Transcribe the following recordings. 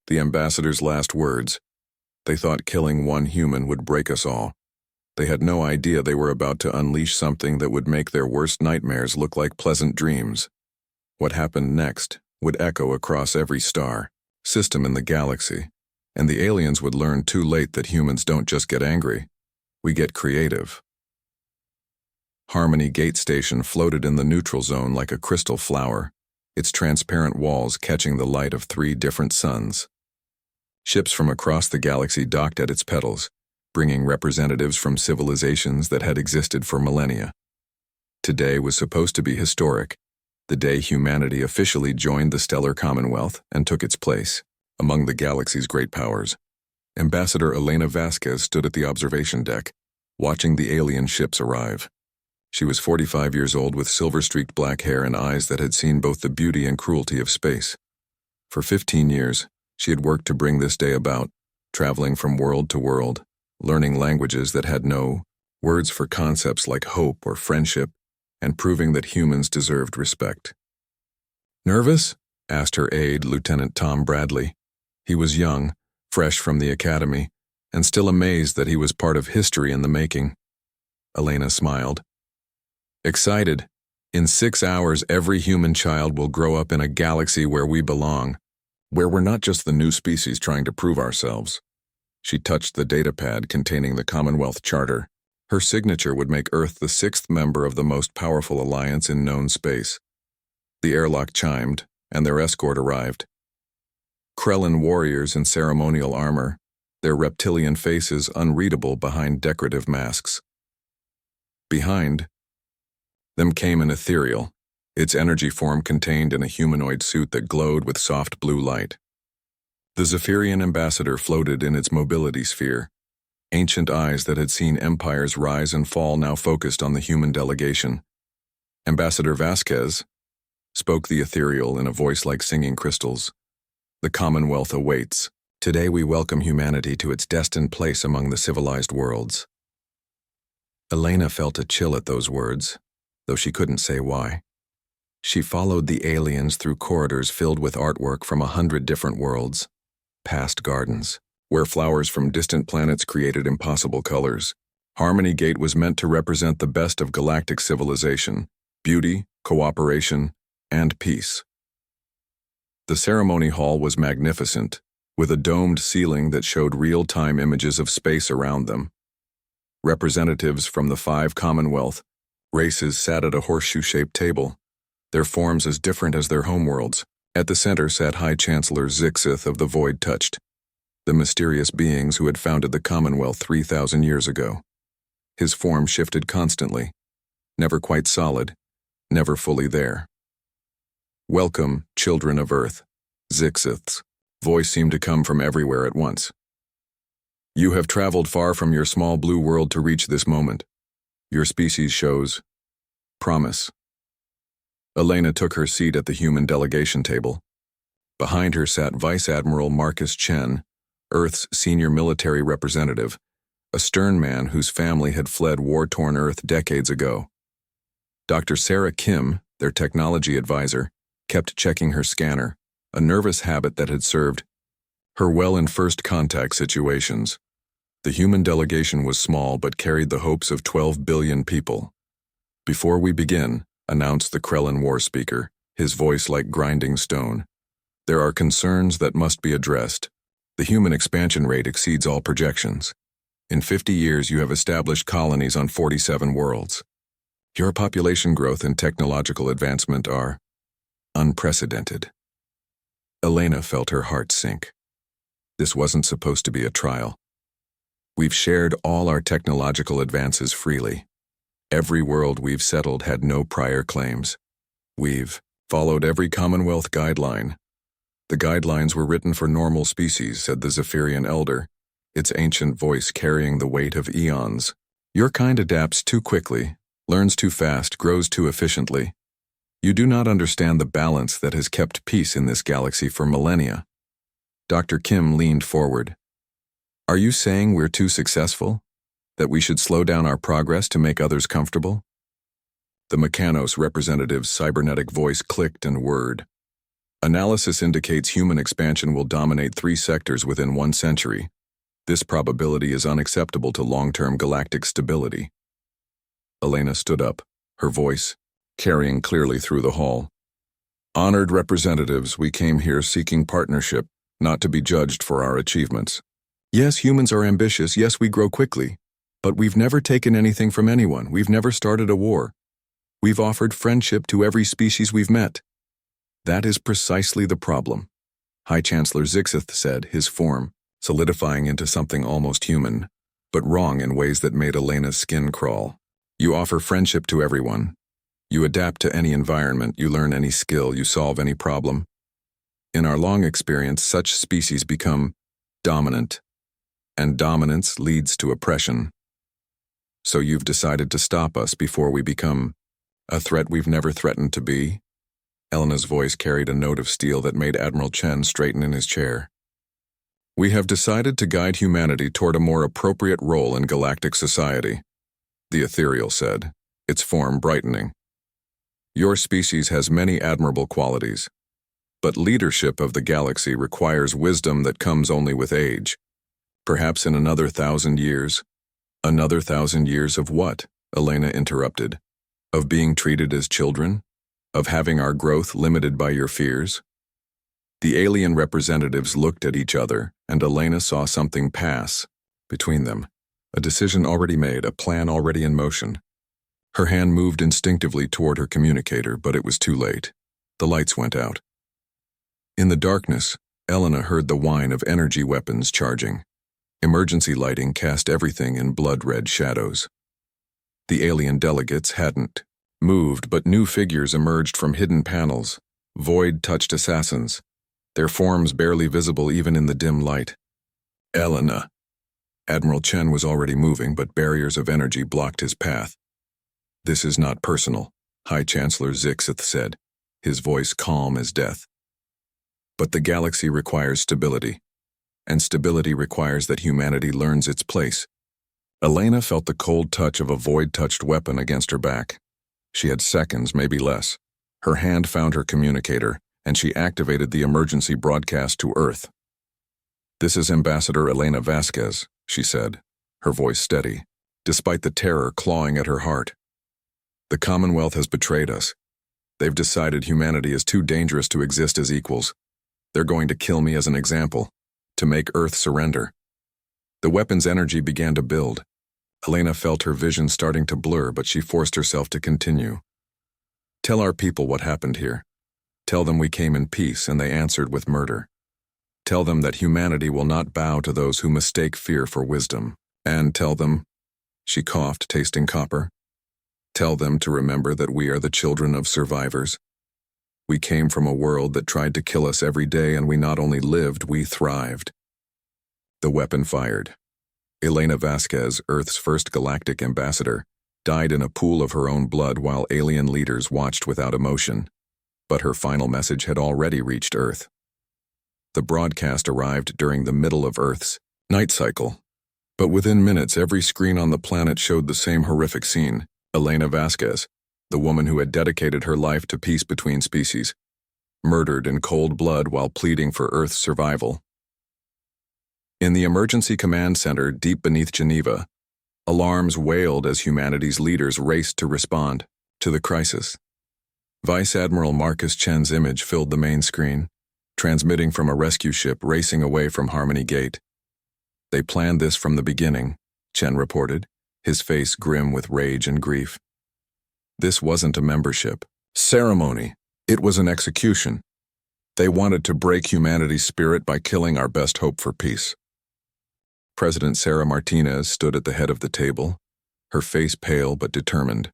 The ambassador's last words. They thought killing one human would break us all. They had no idea they were about to unleash something that would make their worst nightmares look like pleasant dreams. What happened next would echo across every star, system in the galaxy, and the aliens would learn too late that humans don't just get angry, we get creative. Harmony Gate Station floated in the neutral zone like a crystal flower, its transparent walls catching the light of 3 different suns. Ships from across the galaxy docked at its petals, bringing representatives from civilizations that had existed for millennia. Today was supposed to be historic, the day humanity officially joined the stellar commonwealth and took its place among the galaxy's great powers. Ambassador Elena Vasquez stood at the observation deck, watching the alien ships arrive. She was 45 years old with silver-streaked black hair and eyes that had seen both the beauty and cruelty of space. For 15 years, she had worked to bring this day about, traveling from world to world, learning languages that had no words for concepts like hope or friendship, and proving that humans deserved respect. "Nervous?" asked her aide, Lieutenant Tom Bradley. He was young, fresh from the academy, and still amazed that he was part of history in the making. Elena smiled. "Excited. In 6 hours, every human child will grow up in a galaxy where we belong, where we're not just the new species trying to prove ourselves." She touched the datapad containing the Commonwealth Charter. Her signature would make Earth the 6th member of the most powerful alliance in known space. The airlock chimed, and their escort arrived. Krellan warriors in ceremonial armor, their reptilian faces unreadable behind decorative masks. Behind them came an ethereal, its energy form contained in a humanoid suit that glowed with soft blue light. The Zephyrian ambassador floated in its mobility sphere. Ancient eyes that had seen empires rise and fall now focused on the human delegation. "Ambassador Vasquez," spoke the ethereal in a voice like singing crystals. "The Commonwealth awaits. Today we welcome humanity to its destined place among the civilized worlds." Elena felt a chill at those words, though she couldn't say why. She followed the aliens through corridors filled with artwork from 100 different worlds, past gardens, where flowers from distant planets created impossible colors. Harmony Gate was meant to represent the best of galactic civilization, beauty, cooperation, and peace. The ceremony hall was magnificent, with a domed ceiling that showed real-time images of space around them. Representatives from the 5 Commonwealth races sat at a horseshoe-shaped table, their forms as different as their homeworlds. At the center sat High Chancellor Zixith of the Void Touched, the mysterious beings who had founded the Commonwealth 3,000 years ago. His form shifted constantly, never quite solid, never fully there. "Welcome, children of Earth," Zixith's voice seemed to come from everywhere at once. "You have traveled far from your small blue world to reach this moment. Your species shows promise." Elena took her seat at the human delegation table. Behind her sat Vice Admiral Marcus Chen, Earth's senior military representative, a stern man whose family had fled war-torn Earth decades ago. Dr. Sarah Kim, their technology advisor, kept checking her scanner, a nervous habit that had served her well in first contact situations. The human delegation was small but carried the hopes of 12 billion people. "Before we begin," announced the Krellan war speaker, his voice like grinding stone, "there are concerns that must be addressed. The human expansion rate exceeds all projections. In 50 years you have established colonies on 47 worlds. Your population growth and technological advancement are unprecedented." Elena felt her heart sink. This wasn't supposed to be a trial. "We've shared all our technological advances freely. Every world we've settled had no prior claims. We've followed every Commonwealth guideline. The guidelines were written for normal species," said the Zephyrian elder, its ancient voice carrying the weight of eons. "Your kind adapts too quickly, learns too fast, grows too efficiently. You do not understand the balance that has kept peace in this galaxy for millennia." Dr. Kim leaned forward. "Are you saying we're too successful? That we should slow down our progress to make others comfortable?" The Mechanos representative's cybernetic voice clicked and whirred. Analysis indicates human expansion will dominate 3 sectors within 1 century. This probability is unacceptable to long-term galactic stability. Elena stood up, her voice carrying clearly through the hall. Honored representatives, we came here seeking partnership, not to be judged for our achievements. Yes, humans are ambitious, yes, we grow quickly. But we've never taken anything from anyone, we've never started a war. We've offered friendship to every species we've met. That is precisely the problem, High Chancellor Zixith said, his form solidifying into something almost human, but wrong in ways that made Elena's skin crawl. You offer friendship to everyone. You adapt to any environment, you learn any skill, you solve any problem. In our long experience, such species become dominant, and dominance leads to oppression. So you've decided to stop us before we become a threat we've never threatened to be? Elena's voice carried a note of steel that made Admiral Chen straighten in his chair. We have decided to guide humanity toward a more appropriate role in galactic society, the ethereal said, its form brightening. Your species has many admirable qualities, but leadership of the galaxy requires wisdom that comes only with age. Perhaps in another 1,000 years. Another 1,000 years of what? Elena interrupted. Of being treated as children? Of having our growth limited by your fears? The alien representatives looked at each other, and Elena saw something pass between them. A decision already made, a plan already in motion. Her hand moved instinctively toward her communicator, but it was too late. The lights went out. In the darkness, Elena heard the whine of energy weapons charging. Emergency lighting cast everything in blood-red shadows. The alien delegates hadn't moved, but new figures emerged from hidden panels, void-touched assassins, their forms barely visible even in the dim light. Elena. Admiral Chen was already moving, but barriers of energy blocked his path. This is not personal, High Chancellor Zixith said, his voice calm as death. But the galaxy requires stability, and stability requires that humanity learns its place. Elena felt the cold touch of a void-touched weapon against her back. She had seconds, maybe less. Her hand found her communicator, and she activated the emergency broadcast to Earth. This is Ambassador Elena Vasquez, she said, her voice steady, despite the terror clawing at her heart. The Commonwealth has betrayed us. They've decided humanity is too dangerous to exist as equals. They're going to kill me as an example, to make Earth surrender. The weapon's energy began to build. Elena felt her vision starting to blur, but she forced herself to continue. Tell our people what happened here. Tell them we came in peace and they answered with murder. Tell them that humanity will not bow to those who mistake fear for wisdom. And tell them, she coughed, tasting copper, tell them to remember that we are the children of survivors. We came from a world that tried to kill us every day, and we not only lived, we thrived. The weapon fired. Elena Vasquez, Earth's first galactic ambassador, died in a pool of her own blood while alien leaders watched without emotion. But her final message had already reached Earth. The broadcast arrived during the middle of Earth's night cycle. But within minutes, every screen on the planet showed the same horrific scene. Elena Vasquez, the woman who had dedicated her life to peace between species, murdered in cold blood while pleading for Earth's survival. In the Emergency Command Center deep beneath Geneva, alarms wailed as humanity's leaders raced to respond to the crisis. Vice Admiral Marcus Chen's image filled the main screen, transmitting from a rescue ship racing away from Harmony Gate. They planned this from the beginning, Chen reported, his face grim with rage and grief. This wasn't a membership ceremony. It was an execution. They wanted to break humanity's spirit by killing our best hope for peace. President Sarah Martinez stood at the head of the table, her face pale but determined.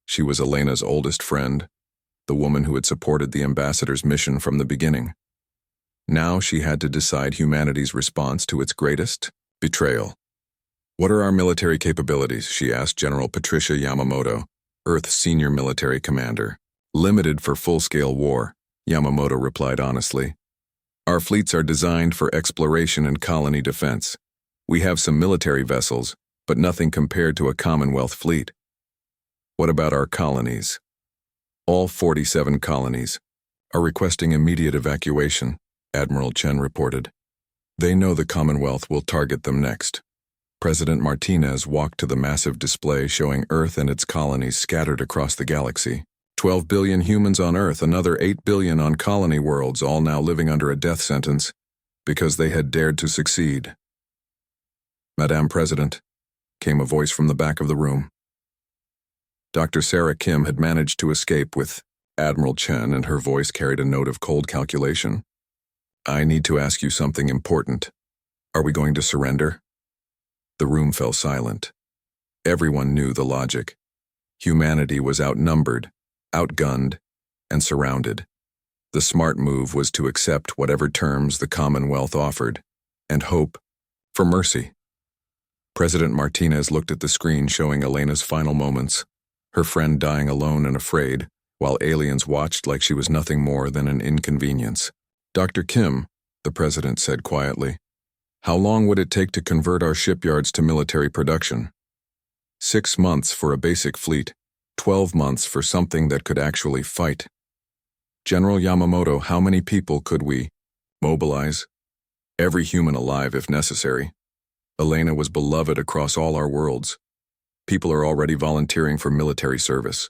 She was Elena's oldest friend, the woman who had supported the ambassador's mission from the beginning. Now she had to decide humanity's response to its greatest betrayal. What are our military capabilities? She asked General Patricia Yamamoto, Earth's senior military commander. Limited for full-scale war, Yamamoto replied honestly. Our fleets are designed for exploration and colony defense. We have some military vessels, but nothing compared to a Commonwealth fleet. What about our colonies? All 47 colonies. are requesting immediate evacuation, Admiral Chen reported. They know the Commonwealth will target them next. President Martinez walked to the massive display showing Earth and its colonies scattered across the galaxy. 12 billion humans on Earth, another 8 billion on colony worlds, all now living under a death sentence because they had dared to succeed. Madame President, came a voice from the back of the room. Dr. Sarah Kim had managed to escape with Admiral Chen, and her voice carried a note of cold calculation. I need to ask you something important. Are we going to surrender? The room fell silent. Everyone knew the logic. Humanity was outnumbered, outgunned, and surrounded. The smart move was to accept whatever terms the Commonwealth offered, and hope for mercy. President Martinez looked at the screen showing Elena's final moments, her friend dying alone and afraid, while aliens watched like she was nothing more than an inconvenience. Dr. Kim, the president said quietly, how long would it take to convert our shipyards to military production? 6 months for a basic fleet, 12 months for something that could actually fight. General Yamamoto, how many people could we mobilize? Every human alive if necessary. Elena was beloved across all our worlds. People are already volunteering for military service.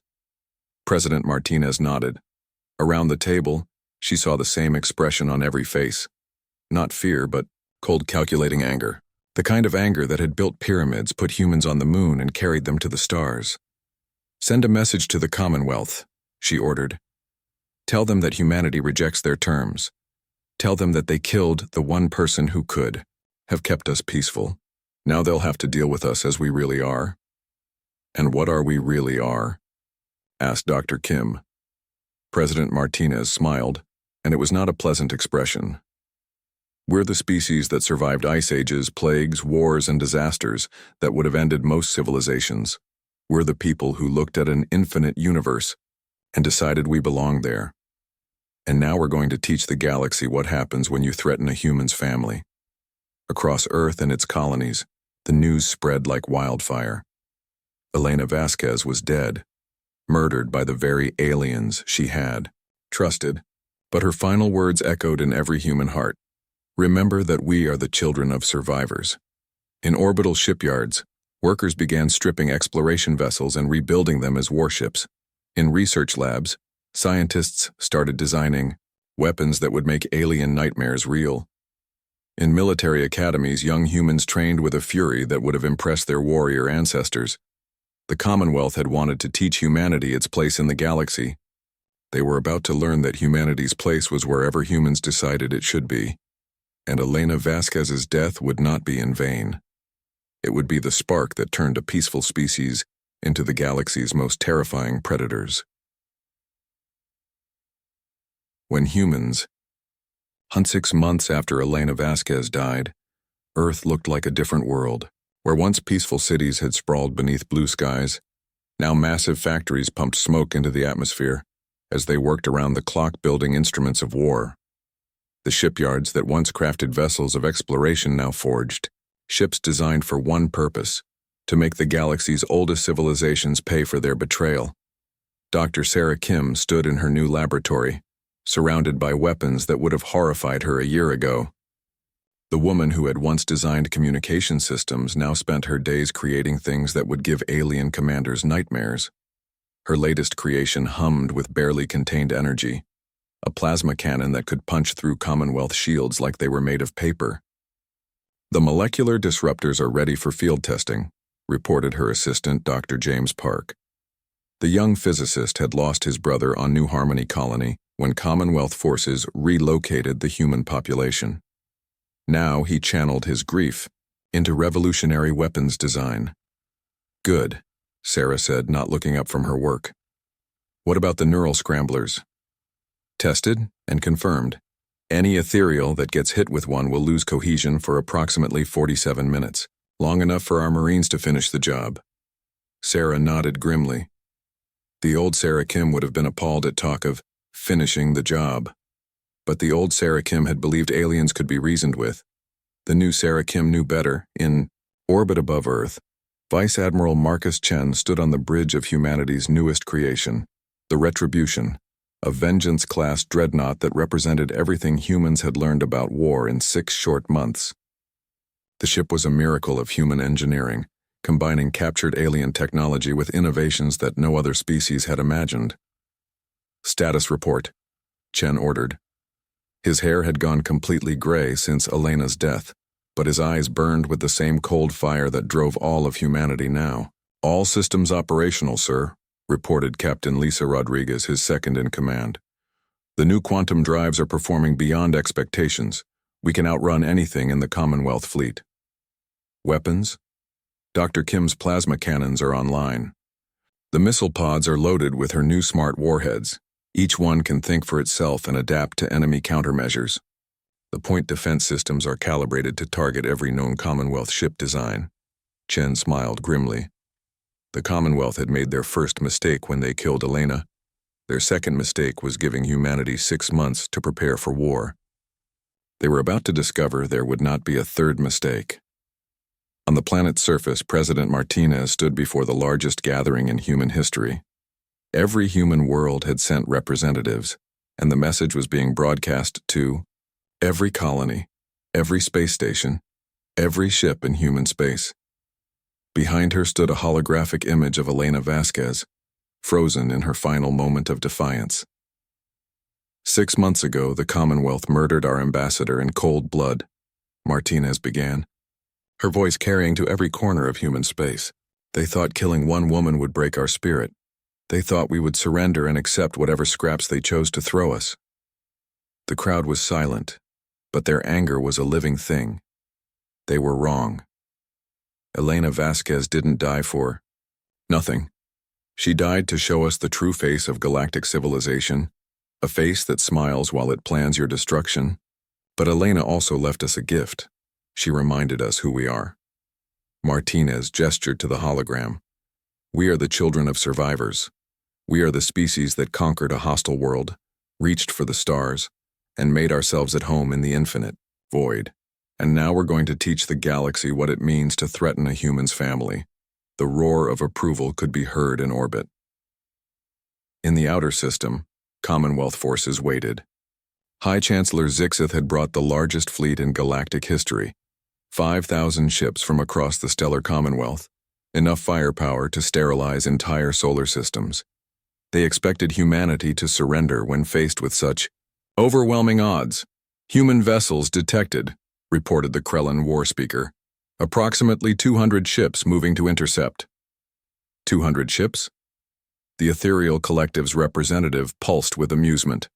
President Martinez nodded. Around the table, she saw the same expression on every face. Not fear, but cold calculating anger. The kind of anger that had built pyramids, put humans on the moon, and carried them to the stars. Send a message to the Commonwealth, she ordered. Tell them that humanity rejects their terms. Tell them that they killed the one person who could have kept us peaceful. Now they'll have to deal with us as we really are. And what are we really are? Asked Dr. Kim. President Martinez smiled, and it was not a pleasant expression. We're the species that survived ice ages, plagues, wars, and disasters that would have ended most civilizations. We're the people who looked at an infinite universe and decided we belonged there. And now we're going to teach the galaxy what happens when you threaten a human's family. Across Earth and its colonies, the news spread like wildfire. Elena Vasquez was dead, murdered by the very aliens she had trusted, but her final words echoed in every human heart. Remember that we are the children of survivors. In orbital shipyards, workers began stripping exploration vessels and rebuilding them as warships. In research labs, scientists started designing weapons that would make alien nightmares real. In military academies, young humans trained with a fury that would have impressed their warrior ancestors. The Commonwealth had wanted to teach humanity its place in the galaxy. They were about to learn that humanity's place was wherever humans decided it should be. And Elena Vasquez's death would not be in vain. It would be the spark that turned a peaceful species into the galaxy's most terrifying predators. When humans, 6 months after Elena Vasquez died, Earth looked like a different world. Where once peaceful cities had sprawled beneath blue skies, now massive factories pumped smoke into the atmosphere as they worked around the clock building instruments of war. The shipyards that once crafted vessels of exploration now forged ships designed for one purpose, to make the galaxy's oldest civilizations pay for their betrayal. Dr. Sarah Kim stood in her new laboratory, surrounded by weapons that would have horrified her a year ago. The woman who had once designed communication systems now spent her days creating things that would give alien commanders nightmares. Her latest creation hummed with barely contained energy, a plasma cannon that could punch through Commonwealth shields like they were made of paper. The molecular disruptors are ready for field testing, reported her assistant, Dr. James Park. The young physicist had lost his brother on New Harmony Colony when Commonwealth forces relocated the human population. Now he channeled his grief into revolutionary weapons design. Good, Sarah said, not looking up from her work. What about the neural scramblers? Tested and confirmed. Any ethereal that gets hit with one will lose cohesion for approximately 47 minutes, long enough for our Marines to finish the job. Sarah nodded grimly. The old Sarah Kim would have been appalled at talk of finishing the job. But the old Sarah Kim had believed aliens could be reasoned with. The new Sarah Kim knew better. In orbit above Earth, Vice Admiral Marcus Chen stood on the bridge of humanity's newest creation, the Retribution, a Vengeance-class dreadnought that represented everything humans had learned about war in 6 short months. The ship was a miracle of human engineering, combining captured alien technology with innovations that no other species had imagined. "Status report," Chen ordered. His hair had gone completely gray since Elena's death, but his eyes burned with the same cold fire that drove all of humanity now. "All systems operational, sir," reported Captain Lisa Rodriguez, his second in command. "The new quantum drives are performing beyond expectations. We can outrun anything in the Commonwealth fleet." "Weapons?" "Dr. Kim's plasma cannons are online. The missile pods are loaded with her new smart warheads. Each one can think for itself and adapt to enemy countermeasures. The point defense systems are calibrated to target every known Commonwealth ship design." Chen smiled grimly. The Commonwealth had made their first mistake when they killed Elena. Their second mistake was giving humanity 6 months to prepare for war. They were about to discover there would not be a third mistake. On the planet's surface, President Martinez stood before the largest gathering in human history. Every human world had sent representatives, and the message was being broadcast to every colony, every space station, every ship in human space. Behind her stood a holographic image of Elena Vasquez, frozen in her final moment of defiance. "6 months ago, the Commonwealth murdered our ambassador in cold blood," Martinez began, her voice carrying to every corner of human space. "They thought killing one woman would break our spirit. They thought we would surrender and accept whatever scraps they chose to throw us." The crowd was silent, but their anger was a living thing. They were wrong. Elena Vasquez didn't die for nothing. She died to show us the true face of galactic civilization, a face that smiles while it plans your destruction. But Elena also left us a gift. She reminded us who we are. Martinez gestured to the hologram. "We are the children of survivors. We are the species that conquered a hostile world, reached for the stars, and made ourselves at home in the infinite void. And now we're going to teach the galaxy what it means to threaten a human's family." The roar of approval could be heard in orbit. In the outer system, Commonwealth forces waited. High Chancellor Zixith had brought the largest fleet in galactic history, 5,000 ships from across the stellar Commonwealth, enough firepower to sterilize entire solar systems. They expected humanity to surrender when faced with such overwhelming odds. "Human vessels detected," reported the Krellin war speaker. "Approximately 200 ships moving to intercept." 200 ships? The ethereal collective's representative pulsed with amusement.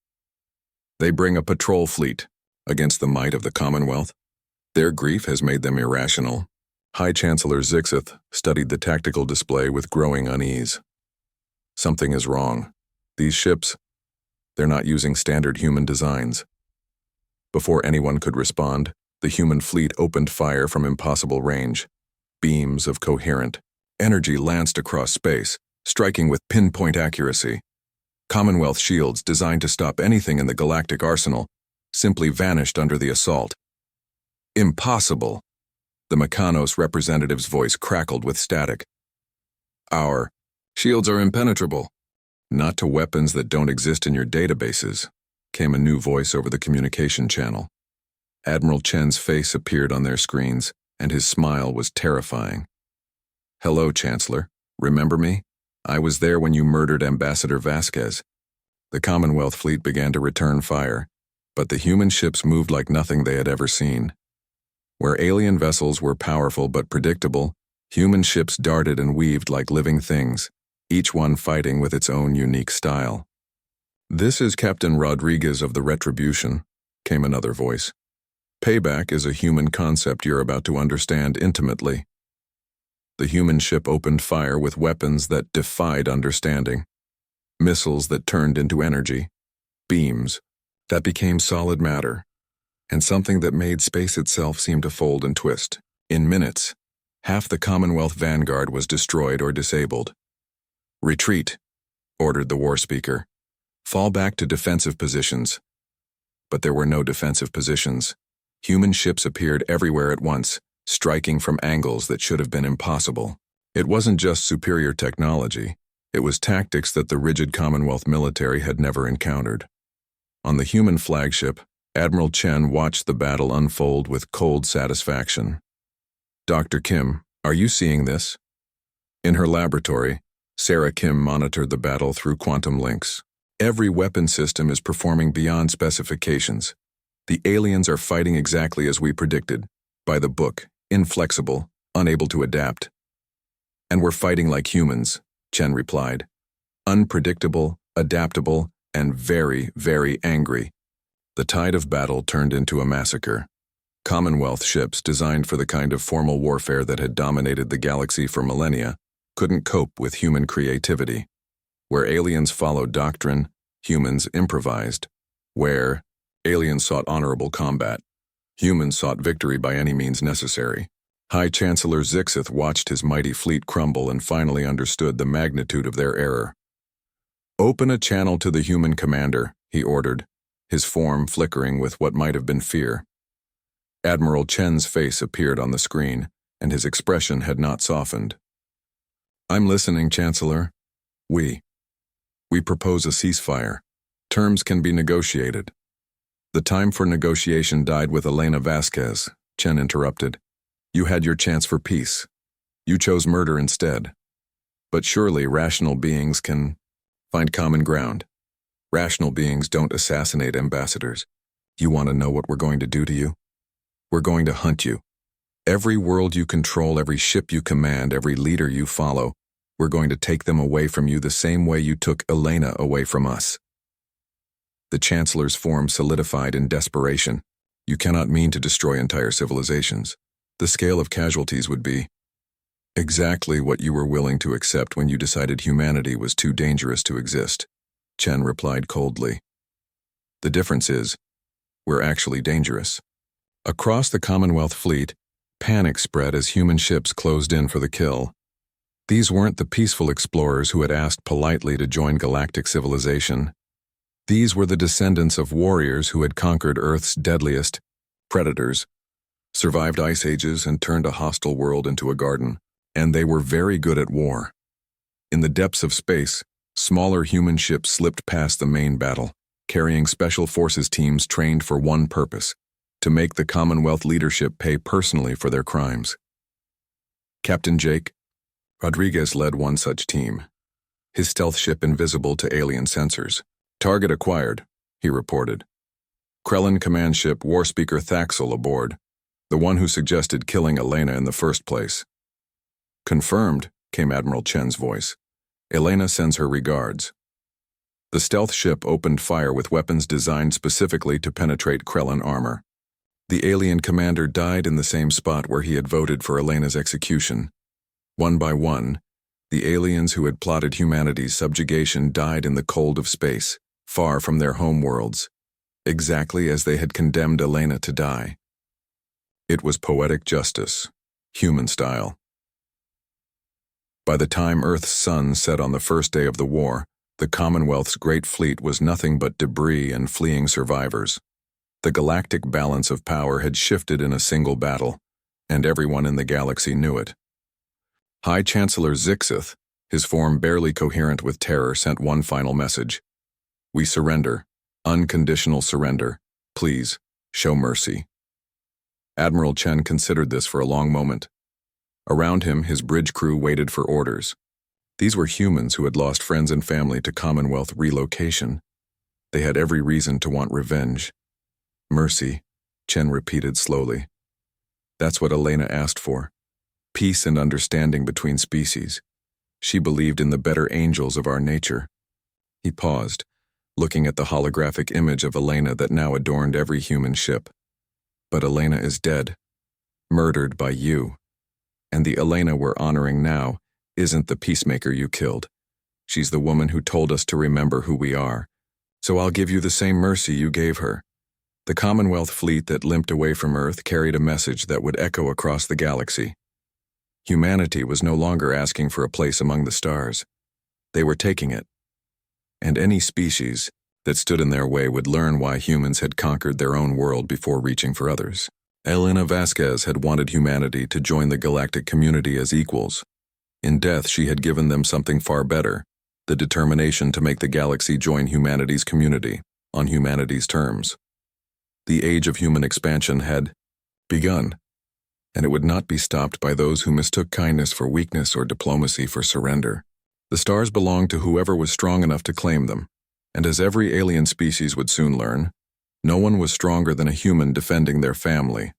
"They bring a patrol fleet against the might of the Commonwealth. Their grief has made them irrational." High Chancellor Zixith studied the tactical display with growing unease. "Something is wrong. These ships, they're not using standard human designs." Before anyone could respond, the human fleet opened fire from impossible range. Beams of coherent energy lanced across space, striking with pinpoint accuracy. Commonwealth shields designed to stop anything in the galactic arsenal simply vanished under the assault. "Impossible!" The Mechanos representative's voice crackled with static. "Our shields are impenetrable." "Not to weapons that don't exist in your databases," came a new voice over the communication channel. Admiral Chen's face appeared on their screens, and his smile was terrifying. "Hello, Chancellor. Remember me? I was there when you murdered Ambassador Vasquez." The Commonwealth fleet began to return fire, but the human ships moved like nothing they had ever seen. Where alien vessels were powerful but predictable, human ships darted and weaved like living things, each one fighting with its own unique style. "This is Captain Rodriguez of the Retribution," came another voice. "Payback is a human concept you're about to understand intimately." The human ship opened fire with weapons that defied understanding. Missiles that turned into energy. Beams that became solid matter. And something that made space itself seem to fold and twist. In minutes, half the Commonwealth vanguard was destroyed or disabled. "Retreat," ordered the war speaker. "Fall back to defensive positions." But there were no defensive positions. Human ships appeared everywhere at once, striking from angles that should have been impossible. It wasn't just superior technology. It was tactics that the rigid Commonwealth military had never encountered. On the human flagship, Admiral Chen watched the battle unfold with cold satisfaction. "Dr. Kim, are you seeing this?" In her laboratory, Sarah Kim monitored the battle through quantum links. "Every weapon system is performing beyond specifications. The aliens are fighting exactly as we predicted, by the book, inflexible, unable to adapt." "And we're fighting like humans," Chen replied. "Unpredictable, adaptable, and very, very angry." The tide of battle turned into a massacre. Commonwealth ships designed for the kind of formal warfare that had dominated the galaxy for millennia couldn't cope with human creativity. Where aliens followed doctrine, humans improvised. Where aliens sought honorable combat, humans sought victory by any means necessary. High Chancellor Zixith watched his mighty fleet crumble and finally understood the magnitude of their error. "Open a channel to the human commander," he ordered, his form flickering with what might have been fear. Admiral Chen's face appeared on the screen, and his expression had not softened. "I'm listening, Chancellor. We propose a ceasefire. Terms can be negotiated." "The time for negotiation died with Elena Vasquez," Chen interrupted. "You had your chance for peace. You chose murder instead. But surely rational beings can find common ground. Rational beings don't assassinate ambassadors. You want to know what we're going to do to you? We're going to hunt you. Every world you control, every ship you command, every leader you follow, we're going to take them away from you the same way you took Elena away from us." The Chancellor's form solidified in desperation. "You cannot mean to destroy entire civilizations. The scale of casualties would be exactly what you were willing to accept when you decided humanity was too dangerous to exist," Chen replied coldly. "The difference is, we're actually dangerous." Across the Commonwealth fleet, panic spread as human ships closed in for the kill. These weren't the peaceful explorers who had asked politely to join galactic civilization. These were the descendants of warriors who had conquered Earth's deadliest predators, survived ice ages, and turned a hostile world into a garden. And they were very good at war. In the depths of space, smaller human ships slipped past the main battle, carrying special forces teams trained for one purpose: to make the Commonwealth leadership pay personally for their crimes. Captain Jake Rodriguez led one such team, his stealth ship invisible to alien sensors. "Target acquired," he reported. Krellin command ship Warspeaker Thaxel aboard, the one who suggested killing Elena in the first place. "Confirmed," came Admiral Chen's voice. "Elena sends her regards." The stealth ship opened fire with weapons designed specifically to penetrate Krellin armor. The alien commander died in the same spot where he had voted for Elena's execution. One by one, the aliens who had plotted humanity's subjugation died in the cold of space, far from their home worlds, exactly as they had condemned Elena to die. It was poetic justice, human style. By the time Earth's sun set on the first day of the war, the Commonwealth's great fleet was nothing but debris and fleeing survivors. The galactic balance of power had shifted in a single battle, and everyone in the galaxy knew it. High Chancellor Zixith, his form barely coherent with terror, sent one final message. "We surrender. Unconditional surrender. Please, show mercy." Admiral Chen considered this for a long moment. Around him, his bridge crew waited for orders. These were humans who had lost friends and family to Commonwealth relocation. They had every reason to want revenge. "Mercy," Chen repeated slowly. "That's what Elena asked for. Peace and understanding between species. She believed in the better angels of our nature." He paused, looking at the holographic image of Elena that now adorned every human ship. "But Elena is dead, murdered by you. And the Elena we're honoring now isn't the peacemaker you killed. She's the woman who told us to remember who we are. So I'll give you the same mercy you gave her." The Commonwealth fleet that limped away from Earth carried a message that would echo across the galaxy. Humanity was no longer asking for a place among the stars. They were taking it. And any species that stood in their way would learn why humans had conquered their own world before reaching for others. Elena Vasquez had wanted humanity to join the galactic community as equals. In death, she had given them something far better: the determination to make the galaxy join humanity's community, on humanity's terms. The age of human expansion had begun, and it would not be stopped by those who mistook kindness for weakness or diplomacy for surrender. The stars belonged to whoever was strong enough to claim them, and as every alien species would soon learn, no one was stronger than a human defending their family.